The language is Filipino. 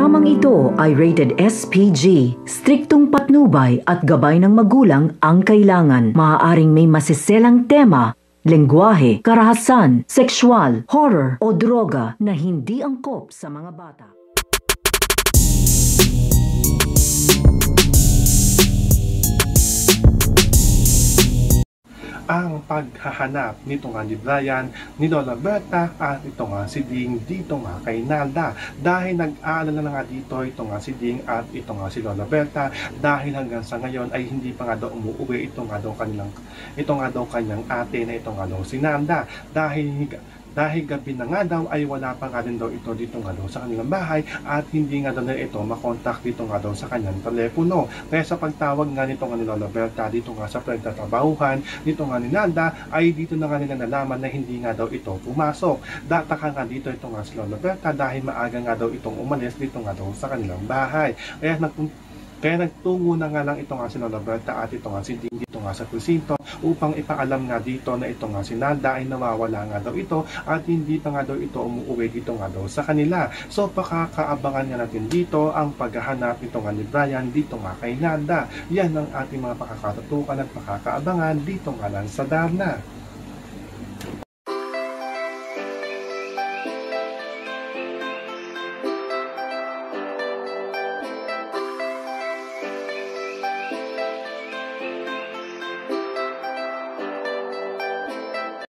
Programang ito ay rated SPG. Striktong patnubay at gabay ng magulang ang kailangan. Maaaring may masiselang tema, lengguwahe, karahasan, sexual, horror o droga na hindi angkop sa mga bata. Ang paghahanap nito nga ni Brian, ni Lola Berta at ito nga si Ding dito nga kay Nalda. Dahil nag-aalala na nga dito ito nga si Ding at ito nga si Lola Berta dahil hanggang sa ngayon ay hindi pa nga daw umuwi ito nga daw kanyang ate na ito nga daw si Nalda. Dahil gabi na nga daw ay wala pa nga rin daw ito dito nga daw sa kanilang bahay at hindi nga daw na ito makontak dito nga daw sa kanyang telepono. Kaya sa pagtawag nga nito nga ni Lola Berta dito nga sa pinagtatrabahuhan dito nga ni Nalda ay dito na nga nila nalaman na hindi nga daw ito pumasok. Dataka nga dito ito nga si Lola Berta dahil maaga nga daw itong umalis dito nga daw sa kanilang bahay. Kaya nagtungo na nga lang ito nga si Lola Berta at ito nga si Ding dito nga sa presinto upang ipaalam nga dito na ito nga si Nalda ay nawawala nga daw ito at hindi pa nga daw ito umuwi dito nga daw sa kanila. So pakakaabangan nga natin dito ang paghahanap ito nga ni Brian dito nga kay Nalda. Yan ang ating mga pakakatutukan at pakakaabangan dito nga lang sa Darna.